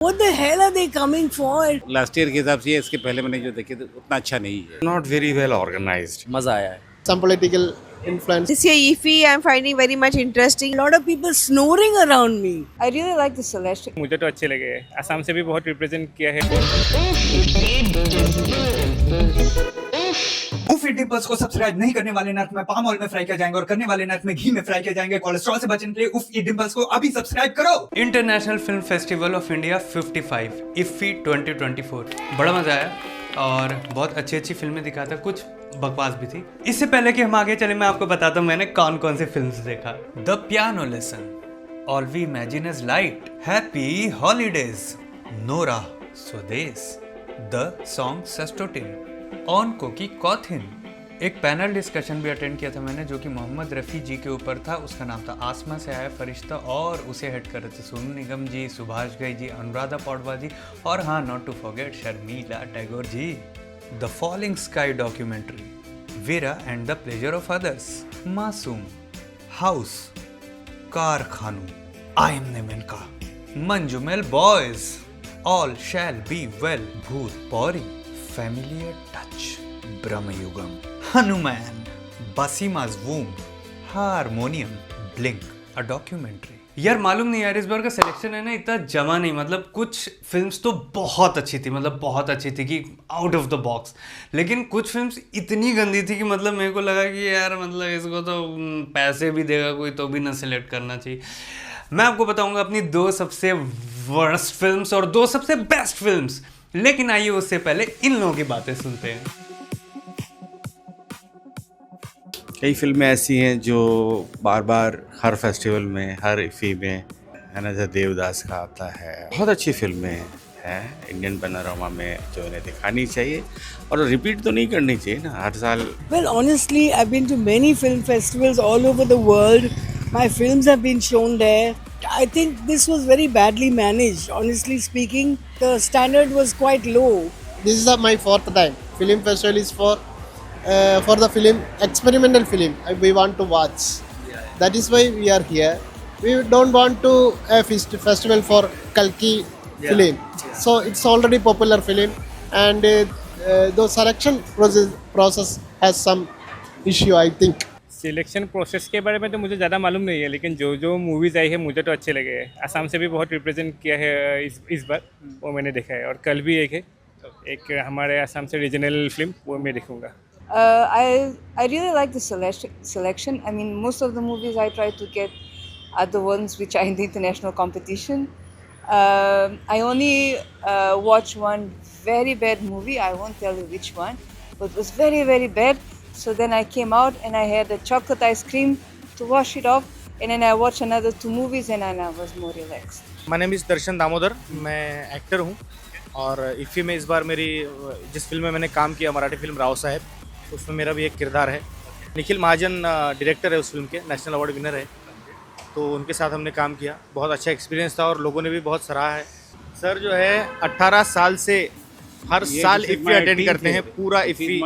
What the hell are they coming for? Last year के हिसाब से इसके पहले मैंने जो देखे थे उतना अच्छा नहीं है. Not very well organized. मजा आया है. Some political influence. This year EFI I'm finding very much interesting. A lot of people snoring around me. I really like the selection. मुझे तो अच्छे लगे. असम से भी बहुत रिप्रेजेंट किया है. उफ इट डिंपल्स को सब्सक्राइब नहीं करने वाले नट में पाम ऑयल में फ्राई किया जाएंगे और करने वाले नट में घी में फ्राई किया जाएंगे. कोलेस्ट्रॉल से बचने के लिए उफ इट डिंपल्स को अभी सब्सक्राइब करो. International film festival of India 55 इफ़ी 2024 बड़ा मज़ा आया और बहुत अच्छी अच्छी फिल्में दिखाता, कुछ बकवास भी थी. इससे पहले कि हम आगे चले मैं आपको बताता हूँ मैंने कौन कौन सी फिल्म्स देखा. The piano lesson, all we imagine as light, happy holidays, Nora, Swades, the song सस्टोटिन, ऑन कोकी कॉथिन. एक पैनल डिस्कशन भी अटेंड किया था मैंने जो कि मोहम्मद रफ़ी जी के ऊपर था. उसका नाम था आसमा से आया फरिश्ता और उसे हेड कर रहे थे सोनू निगम जी, सुभाष घई जी, अनुराधा पौडवाल जी और हाँ not to forget Sharmila Tagore ji. The falling sky documentary, Veera and the pleasure of others, Masoom, house, Karkhanu, I am Nevenka, Manjummel boys, all shall be well, Bhoot Pori, familiar touch, Bramayugam, Hanuman, बसीमाज वूम, हारमोनियम, ब्लिंक, अ डॉक्यूमेंट्री. यार मालूम नहीं यार इस बार का सिलेक्शन है ना इतना जमा नहीं. मतलब कुछ फिल्म्स तो बहुत अच्छी थी, मतलब बहुत अच्छी थी कि आउट ऑफ द बॉक्स, लेकिन कुछ फिल्म्स इतनी गंदी थी कि मतलब मेरे को लगा कि यार मतलब इसको तो पैसे भी देगा कोई तो भी ना सिलेक्ट करना चाहिए. मैं आपको बताऊंगा अपनी दो सबसे वर्स्ट फिल्म्स और दो सबसे बेस्ट फिल्म्स, लेकिन आइए उससे पहले इन लोगों की बातें सुनते हैं. कई फिल्में ऐसी हैं जो बार बार हर फेस्टिवल में, हर इफ़ी में है ना, जैसे देवदास का आता है. बहुत अच्छी फिल्में हैं इंडियन पैनोरामा में जो इन्हें दिखानी चाहिए और रिपीट तो नहीं करनी चाहिए ना हर साल. Well, honestly, I've been to many film festivals all over the world. My films have been shown there. I think this was very badly managed. Honestly speaking, the standard was quite low. This is my fourth time. Film festival is for the film, experimental film we want to watch. That is why we are here. We don't want to a festival for Kalki film. So it's already popular film and the selection process has some issue I think. Selection process के बारे में तो मुझे ज़्यादा मालूम नहीं है, लेकिन जो जो मूवीज़ आई है मुझे तो अच्छे लगे. असम से भी बहुत रिप्रेजेंट किया है इस बार, वो मैंने देखा है. और कल भी एक हमारे असम से रीजनल फिल्म वो मैं देखूँगा. I really like the selection. I mean, most of the movies I try to get are the ones which are in the international competition. I only watched one very bad movie. I won't tell you which one, but it was very, very bad. So then I came out and I had a chocolate ice cream to wash it off. And then I watched another 2 movies and then I was more relaxed. My name is दर्शन दामोदर. मैं actor हूँ और इफ़ी में इस बार मेरी जिस film में मैंने काम किया, मराठी फिल्म राव साहेब, उसमें मेरा भी एक किरदार है. निखिल महाजन डायरेक्टर है उस फिल्म के, नेशनल अवार्ड विनर है. तो उनके साथ हमने काम किया. बहुत अच्छा एक्सपीरियंस था और लोगों ने भी बहुत सराहा है. सर जो है 18 साल से हर साल इफ़ी अटेंड करते हैं, पूरा इफ़ी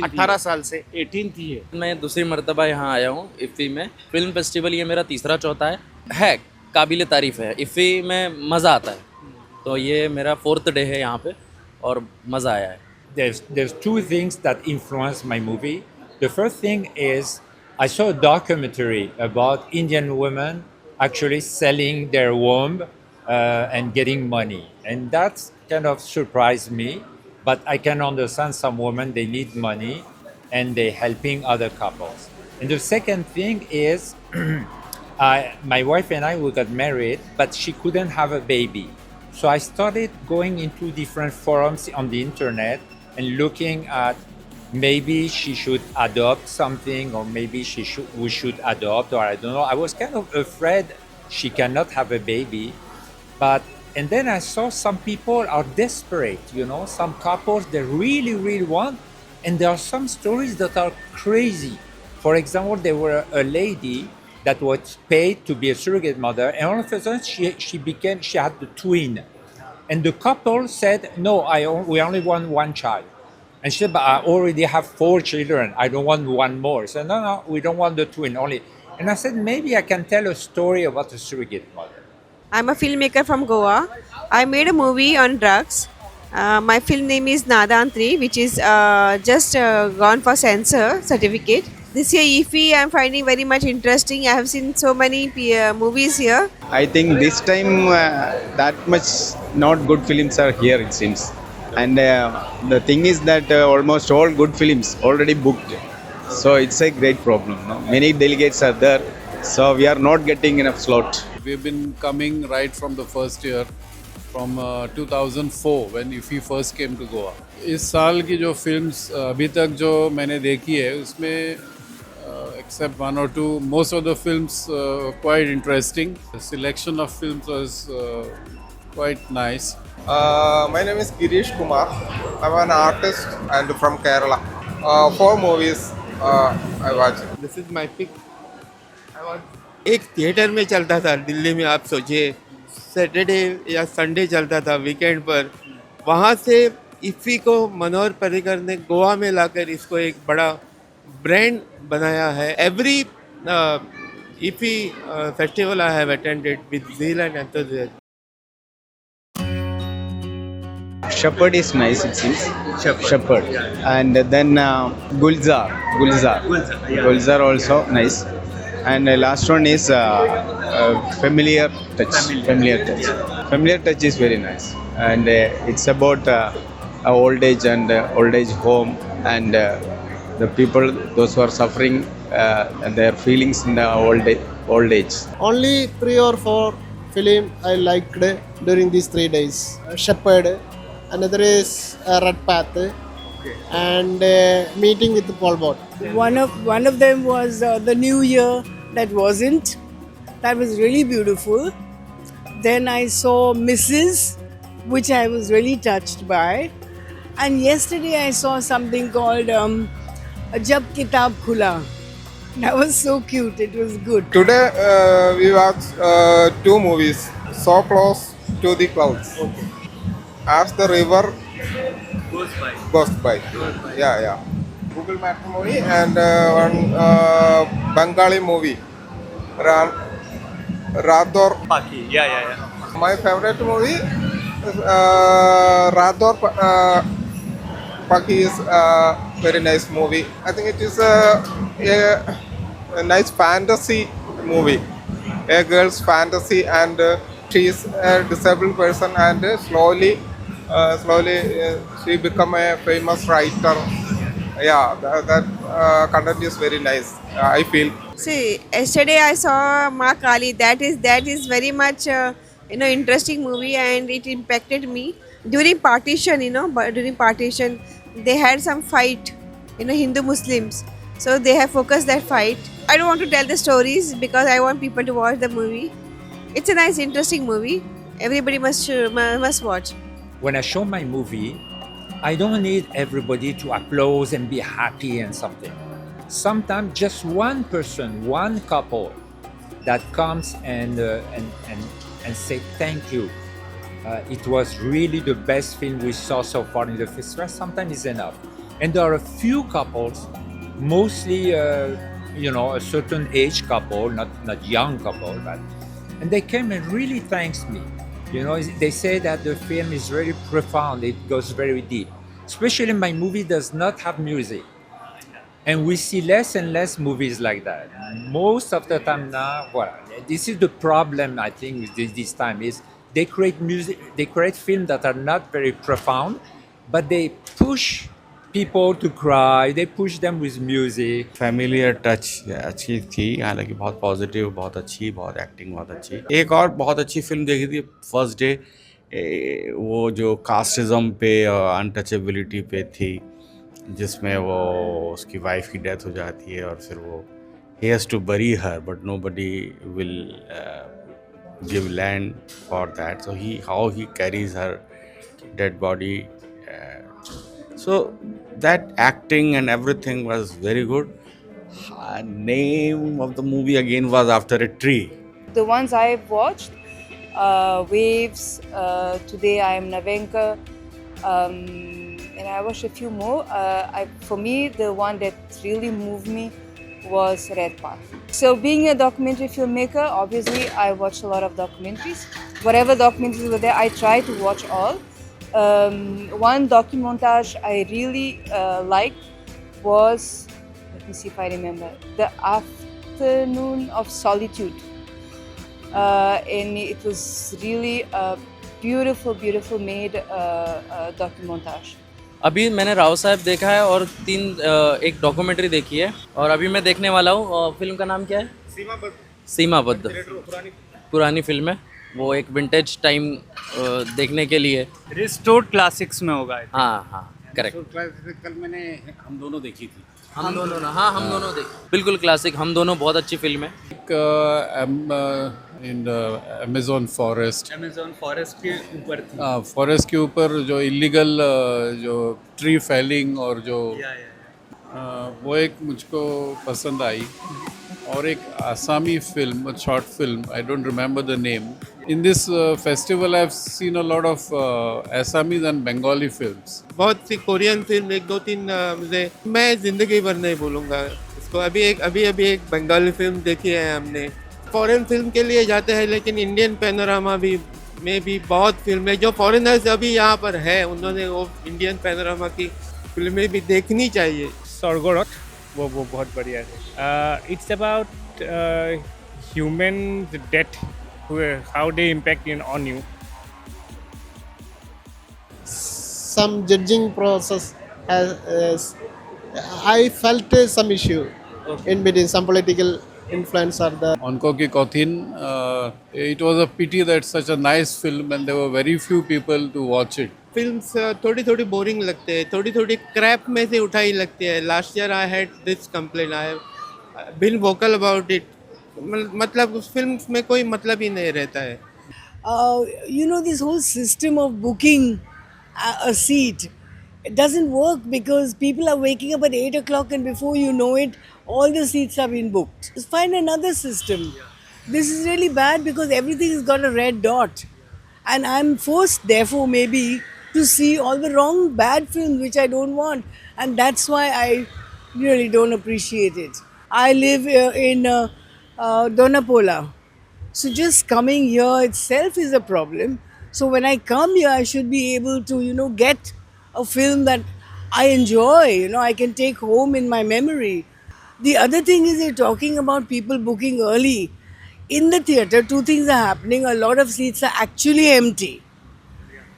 18 साल से 18 थी है. मैं दूसरी मर्तबा यहाँ आया हूँ इफ़ी में. फिल्म फेस्टिवल ये मेरा तीसरा चौथा है काबिल तारीफ़ है. इफ़ी में मज़ा आता है, तो ये मेरा 4th डे है यहाँ पे और मज़ा आया है. There's 2 things that influenced my movie. The first thing is I saw a documentary about Indian women actually selling their womb and getting money, and that kind of surprised me. But I can understand some women, they need money and they're helping other couples. And the second thing is my wife and I, we got married, but she couldn't have a baby. So I started going into different forums on the internet and looking at maybe she should adopt something, or maybe we should adopt, or I don't know. I was kind of afraid she cannot have a baby, and then I saw some people are desperate, you know, some couples they really, really want, and there are some stories that are crazy. For example, there were a lady that was paid to be a surrogate mother, and all of a sudden she had the twin, and the couple said, no, we only want one child. And she said, but I already have 4 children, I don't want one more. So no, we don't want the twin only. And I said, maybe I can tell a story about a surrogate mother. I'm a filmmaker from Goa. I made a movie on drugs. My film name is Nadantri, which is just gone for censor certificate. This year, IFFI, I'm finding very much interesting. I have seen so many movies here. I think this time that much not good films are here, it seems. And the thing is that almost all good films already booked. So it's a great problem. No? Many delegates are there. So we are not getting enough slot. We've been coming right from the first year, from 2004 when IFFI first came to Goa. इस साल की जो films अभी तक जो मैंने देखी है उसमें except one or two, most of the films quite interesting. The selection of films was quite nice. My name is Girish Kumar. I'm an artist and from Kerala. 4 movies I watched. This is my pick. एक theatre में चलता था दिल्ली में, आप सोचिए Saturday या Sunday चलता था वीकेंड पर. वहाँ से इफ़ी को मनोहर पर्रिकर ने गोवा में लाकर इसको एक बड़ा ब्रांड बनाया है. Every IFFI festival I have attended with zeal and enthusiasm. Shepherd is nice, it seems. Shepherd. And then Gulzar also nice. And the last one is Familiar Touch. Familiar Touch is very nice. And it's about old age and old age home and the people, those who are suffering and their feelings in the old age. Only 3 or 4 film I liked during these 3 days. Shepherd, another is Red Path, and Meeting with Paul Bott. One of them was The New Year. That wasn't. That was really beautiful. Then I saw Mrs., which I was really touched by. And yesterday I saw something called Jab Kitab Khula. That was so cute. It was good. Today we watched 2 movies. So Close to the Clouds. As the river goes by. Yeah. Google Matrimony and one Bengali movie, Rador Paki. Yeah. My favorite movie is Rador Paki is a very nice movie. I think it is a nice fantasy movie. A girl's fantasy and she is a disabled person and slowly she become a famous writer. Yeah, that content is very nice. I feel. See, yesterday I saw Ma Kali. That is very much interesting movie, and it impacted me during partition. During partition, they had some fight. Hindu Muslims. So they have focused that fight. I don't want to tell the stories because I want people to watch the movie. It's a nice, interesting movie. Everybody must watch. When I show my movie, I don't need everybody to applaud and be happy and something. Sometimes just one person, one couple that comes and say thank you. It was really the best film we saw so far in the festival. Sometimes is enough. And there are a few couples, mostly a certain age couple, not young couple, and they came and really thanks me. They say that the film is very profound, it goes very deep. Especially my movie does not have music. And we see less and less movies like that. Most of the time now, this is the problem I think with this time is they create films that are not very profound, but they push people to cry, they push them with music. Familiar touch अच्छी थी, हालांकि बहुत positive, बहुत अच्छी, बहुत acting बहुत अच्छी. एक और बहुत अच्छी फिल्म देखी थी फर्स्ट डे, वो जो कास्टिज्म पे और अनटचेबिलिटी पे थी, जिसमें वो उसकी वाइफ की डेथ हो जाती है और फिर वो he has to bury her but nobody will give land for that, so how he carries her dead body. So that acting and everything was very good. Name of the movie again was After a Tree. The ones I've watched, Waves, Today I Am Navenka, and I watched a few more. For me, the one that really moved me was Red Path. So being a documentary filmmaker, obviously I watched a lot of documentaries. Whatever documentaries were there, I tried to watch all. One documentage I really liked was, let me see if I remember, The Afternoon of Solitude. And it was really a beautiful, beautiful made documentage. अभी मैंने राव साहब देखा है और एक documentary देखी है और अभी मैं देखने वाला हूँ। फिल्म का नाम क्या है? सीमाबद्ध। पुरानी फिल्म है, वो एक विंटेज टाइम देखने के लिए। रिस्टोर्ड क्लासिक्स में होगा। हाँ हाँ करेक्ट। कल मैंने हम दोनों देखी थी। हम दोनों देखी, बिल्कुल क्लासिक। हम दोनों बहुत अच्छी फिल्म है। इन अमेज़न फॉरेस्ट के ऊपर थी। फॉरेस्ट के ऊपर जो इलीगल जो ट्री फेलिंग और जो वो एक मुझको पसंद आई। और एक आसामी film, short film, I don't remember the name. In this festival I have seen a lot of Assamese and Bengali films. बहुत सी कोरियन फिल्म, एक दो तीन मुझे, मैं ज़िंदगी भर नहीं भूलूंगा इसको। अभी एक बंगाली फिल्म देखी है हमने। फॉरेन फिल्म के लिए जाते हैं, लेकिन इंडियन पैनोरामा में भी बहुत फिल्में जो फॉरेनर्स अभी यहाँ पर है, उन्होंने वो इंडियन पैनोरामा की फिल्में भी देखनी चाहिए। स्वर्गरथ वो बहुत बढ़िया है। It's about human death, how they impact on you. Some judging process has I felt some issue in between, some political influence or the Onko Ki Kauthin, it was a pity that such a nice film and there were very few people to watch it. Films थोड़ी थोड़ी boring लगते हैं, थोड़ी थोड़ी Krebs में से उठाई लगती है। Last year I had this complaint, I have been vocal about it. मतलब उस फिल्म में कोई मतलब ही नहीं रहता है। You know, this whole system of booking a seat, it doesn't work because people are waking up at 8 o'clock and before you know it, all the seats have been booked. Just find another system. This is really bad because everything has got a red dot. And I'm forced, therefore, maybe, to see all the wrong, bad films which I don't want. And that's why I really don't appreciate it. I live in Donapola. So just coming here itself is a problem. So when I come here, I should be able to, get a film that I enjoy, I can take home in my memory. The other thing is you're talking about people booking early. In the theatre, two things are happening. A lot of seats are actually empty.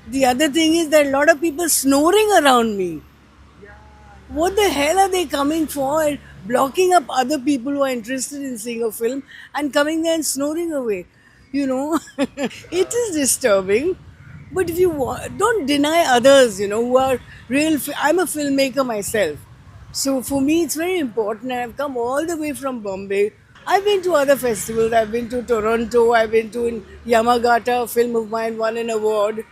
The other thing is that a lot of people snoring around me. What the hell are they coming for? Blocking up other people who are interested in seeing a film and coming there and snoring away. It is disturbing. But if you don't deny others, who are real. I'm a filmmaker myself. So for me, it's very important. I've come all the way from Bombay. I've been to other festivals. I've been to Toronto. I've been to in Yamagata. A film of mine won an award.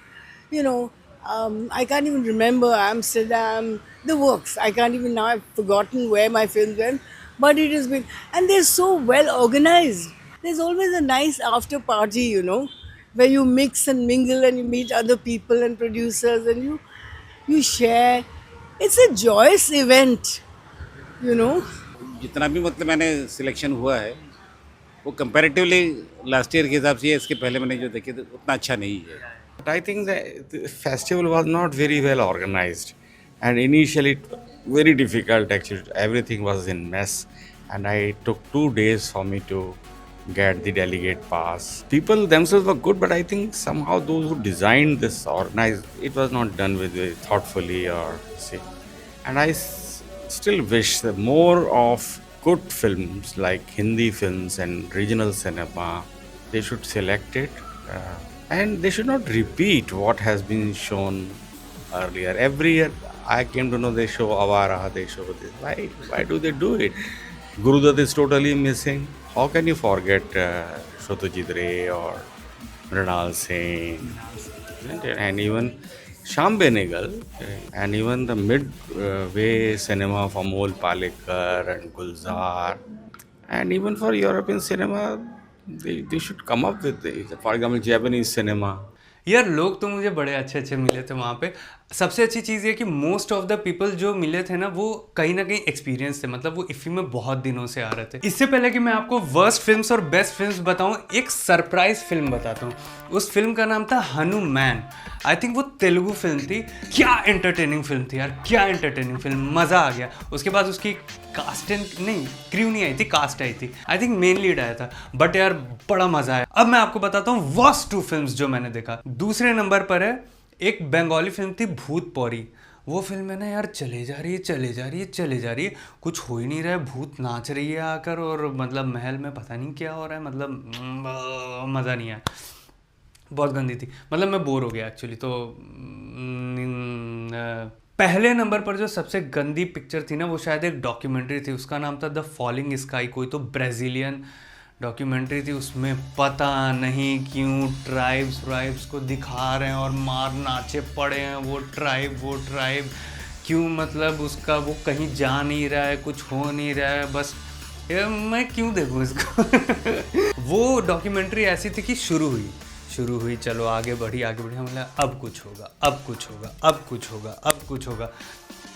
I can't even remember Amsterdam, the works. I can't even now. I've forgotten where my films went. But it has been, and they're so well organized. There's always a nice after party, where you mix and mingle and you meet other people and producers and you share. It's a joyous event, जितना भी मतलब मैंने selection हुआ है वो comparatively last year के हिसाब से इसके पहले मैंने जो देखे थे उतना अच्छा नहीं है। But I think the festival was not very well organized, and initially very difficult actually. Everything was in mess, and I took 2 days for me to get the delegate pass. People themselves were good, but I think somehow those who designed this, organized, it was not done with thoughtfully or say. And I still wish that more of good films like Hindi films and regional cinema, they should select it. And they should not repeat what has been shown earlier. Every year, I came to know they show Avara, they show this. Why do they do it? Gurudutt is totally missing. How can you forget Satyajit Ray or Mrinal Singh? And even Shyam Benegal, and even the midway cinema of Amol Palekar and Gulzar. And even for European cinema, they should come up with, for example, Japanese cinema. यार लोग तो मुझे बड़े अच्छे अच्छे मिले थे वहाँ पे। सबसे अच्छी चीज़ ये कि मोस्ट ऑफ द पीपल जो मिले थे ना वो कहीं ना कहीं एक्सपीरियंस थे, मतलब वो इफ़ी में बहुत दिनों से आ रहे थे। इससे पहले कि मैं आपको वर्स्ट फिल्म्स और बेस्ट फिल्म्स बताऊं, एक सरप्राइज फिल्म बताता हूँ। उस फिल्म का नाम था हनुमान। आई थिंक वो तेलुगु फिल्म थी। क्या एंटरटेनिंग फिल्म थी यार, क्या एंटरटेनिंग फिल्म, मज़ा आ गया। उसके बाद उसकी कास्ट नहीं, क्रू नहीं आई थी, कास्ट आई थी। आई थिंक मेन लीड आया था, बट यार बड़ा मज़ा आया। अब मैं आपको बताता हूँ वर्स्ट 2 फिल्म्स जो मैंने देखा। दूसरे नंबर पर है एक बंगाली फिल्म थी भूत पौरी। वो फिल्म है ना यार, चले जा रही है चले जा रही है चले जा रही है, कुछ हो ही नहीं रहा है, भूत नाच रही है आकर और मतलब महल में पता नहीं क्या हो रहा है, मतलब मज़ा नहीं आया, बहुत गंदी थी, मतलब मैं बोर हो गया एक्चुअली। तो पहले नंबर पर जो सबसे गंदी पिक्चर थी ना वो शायद एक डॉक्यूमेंट्री थी, उसका नाम था द फॉलिंग स्काई। कोई तो ब्राज़ीलियन डॉक्यूमेंट्री थी, उसमें पता नहीं क्यों ट्राइब्स को दिखा रहे हैं और मार नाचे पड़े हैं वो ट्राइब क्यों, मतलब उसका वो कहीं जा नहीं रहा है, कुछ हो नहीं रहा है, बस ये मैं क्यों देखूं इसको। वो डॉक्यूमेंट्री ऐसी थी कि शुरू हुई चलो आगे बढ़ी हम बोला अब कुछ होगा।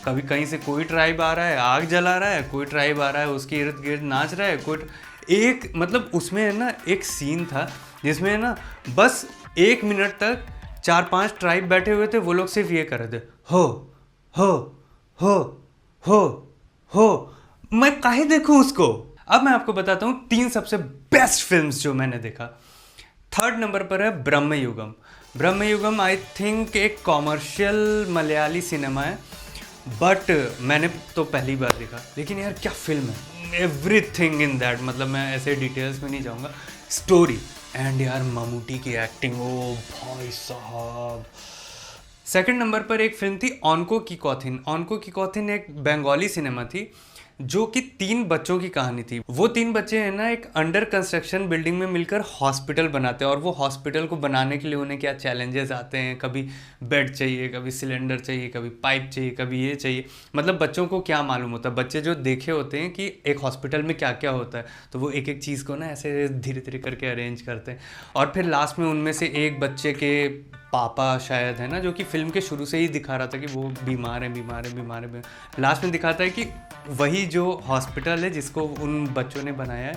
कभी कहीं से कोई ट्राइब आ रहा है आग जला रहा है, कोई ट्राइब आ रहा है उसके इर्द गिर्द नाच रहा है, कोई एक मतलब उसमें ना एक सीन था जिसमें ना बस 1 मिनट तक 4-5 ट्राइब बैठे हुए थे, वो लोग सिर्फ ये कर रहे थे हो। मैं काहे देखूं उसको। अब मैं आपको बताता हूँ 3 सबसे बेस्ट फिल्म्स जो मैंने देखा। 3rd नंबर पर है ब्रह्मयुगम। आई थिंक एक कॉमर्शियल मलयाली सिनेमा है, बट मैंने तो पहली बार देखा, लेकिन यार क्या फिल्म है, एवरीथिंग इन दैट, मतलब मैं ऐसे डिटेल्स में नहीं जाऊँगा। स्टोरी एंड यार ममूटी की एक्टिंग, ओ भाई साहब। 2nd नंबर पर एक फिल्म थी ऑनको की कॉथिन एक बंगाली सिनेमा थी जो कि 3 बच्चों की कहानी थी। वो 3 बच्चे हैं ना एक अंडर कंस्ट्रक्शन बिल्डिंग में मिलकर हॉस्पिटल बनाते हैं, और वो हॉस्पिटल को बनाने के लिए उन्हें क्या चैलेंजेस आते हैं, कभी बेड चाहिए, कभी सिलेंडर चाहिए, कभी पाइप चाहिए, कभी ये चाहिए, मतलब बच्चों को क्या मालूम होता है, बच्चे जो देखे होते हैं कि एक हॉस्पिटल में क्या क्या होता है, तो वो एक एक चीज़ को ना ऐसे धीरे धीरे करके अरेंज करते हैं। और फिर लास्ट में उनमें से एक बच्चे के पापा शायद है ना, जो कि फिल्म के शुरू से ही दिखा रहा था कि वो बीमार है। लास्ट में दिखाता है कि वही जो हॉस्पिटल है जिसको उन बच्चों ने बनाया है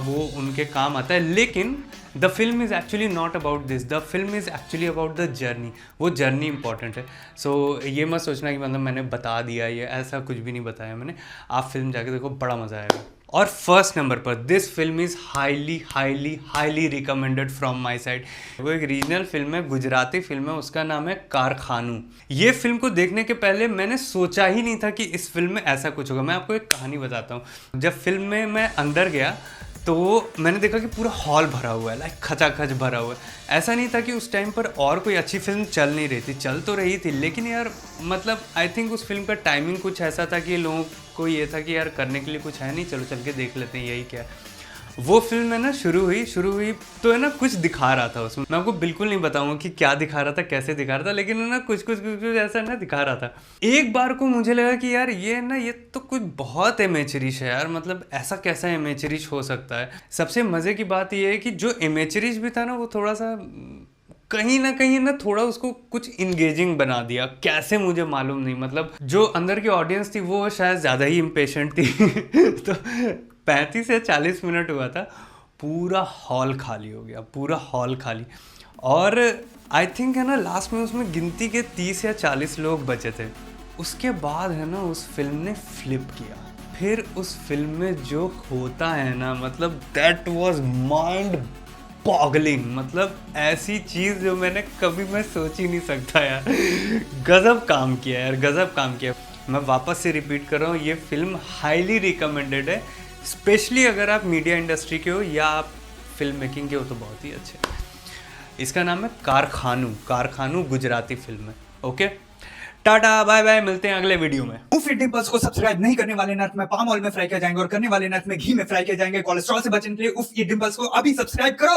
वो उनके काम आता है। लेकिन the film is actually not about this, the film is actually about the journey. वो जर्नी इंपॉर्टेंट है। सो ये मत सोचना कि मतलब मैंने बता दिया, ये ऐसा कुछ भी नहीं बताया मैंने। आप फिल्म जाके देखो, बड़ा मज़ा आएगा। और 1st नंबर पर this film is highly recommended from my side. वो एक रीजनल फिल्म है, गुजराती फिल्म है, उसका नाम है कारखानू। ये फिल्म को देखने के पहले मैंने सोचा ही नहीं था कि इस फिल्म में ऐसा कुछ होगा। मैं आपको एक कहानी बताता हूँ। जब फिल्म में मैं अंदर गया तो मैंने देखा कि पूरा हॉल भरा हुआ है, लाइक खचाखच भरा हुआ है। ऐसा नहीं था कि उस टाइम पर और कोई अच्छी फिल्म चल नहीं रही थी, चल तो रही थी, लेकिन यार मतलब आई थिंक उस फिल्म का टाइमिंग कुछ ऐसा था कि लोगों को ये था कि यार करने के लिए कुछ है नहीं, चलो चल के देख लेते हैं, यही क्या है। वो फिल्म है ना शुरू हुई तो है ना कुछ दिखा रहा था उसमें। मैं आपको बिल्कुल नहीं बताऊंगा कि क्या दिखा रहा था, कैसे दिखा रहा था, लेकिन है ना कुछ ऐसा ना दिखा रहा था। एक बार को मुझे लगा कि यार ये तो कुछ बहुत एमेचरिश है यार, मतलब ऐसा कैसा एमेचरिश हो सकता है। सबसे मज़े की बात ये है कि जो एमेचरिश भी था ना वो थोड़ा सा कहीं ना थोड़ा उसको कुछ इंगेजिंग बना दिया, कैसे मुझे मालूम नहीं। मतलब जो अंदर की ऑडियंस थी वो शायद ज़्यादा ही इम्पेशेंट थी तो 35 से 40 मिनट हुआ था, पूरा हॉल खाली हो गया, पूरा हॉल खाली। और आई थिंक है ना लास्ट में उसमें गिनती के 30 या 40 लोग बचे थे। उसके बाद है ना उस फिल्म ने फ्लिप किया। फिर उस फिल्म में जो होता है ना, मतलब दैट वाज माइंड बॉगलिंग, मतलब ऐसी चीज़ जो मैंने कभी मैं सोच ही नहीं सकता यार। गजब काम किया यार, गजब काम किया। मैं वापस से रिपीट कर रहा हूँ, ये फिल्म हाईली रिकमेंडेड है, स्पेशली अगर आप मीडिया इंडस्ट्री के हो या आप फिल्म मेकिंग के हो तो बहुत ही अच्छे। इसका नाम है कारखानू गुजराती फिल्म है। ओके, टाटा बाय बाय, मिलते हैं अगले वीडियो में। उफ इट डिंपल्स को सब्सक्राइब नहीं करने वाले नर्क में पाम ऑयल में फ्राई किया जाएंगे और करने वाले नर्क में घी में फ्राई किया जाएंगे। कोलेस्ट्रॉल से बचने के लिए उफ इट डिंपल्स को अभी सब्सक्राइब करो।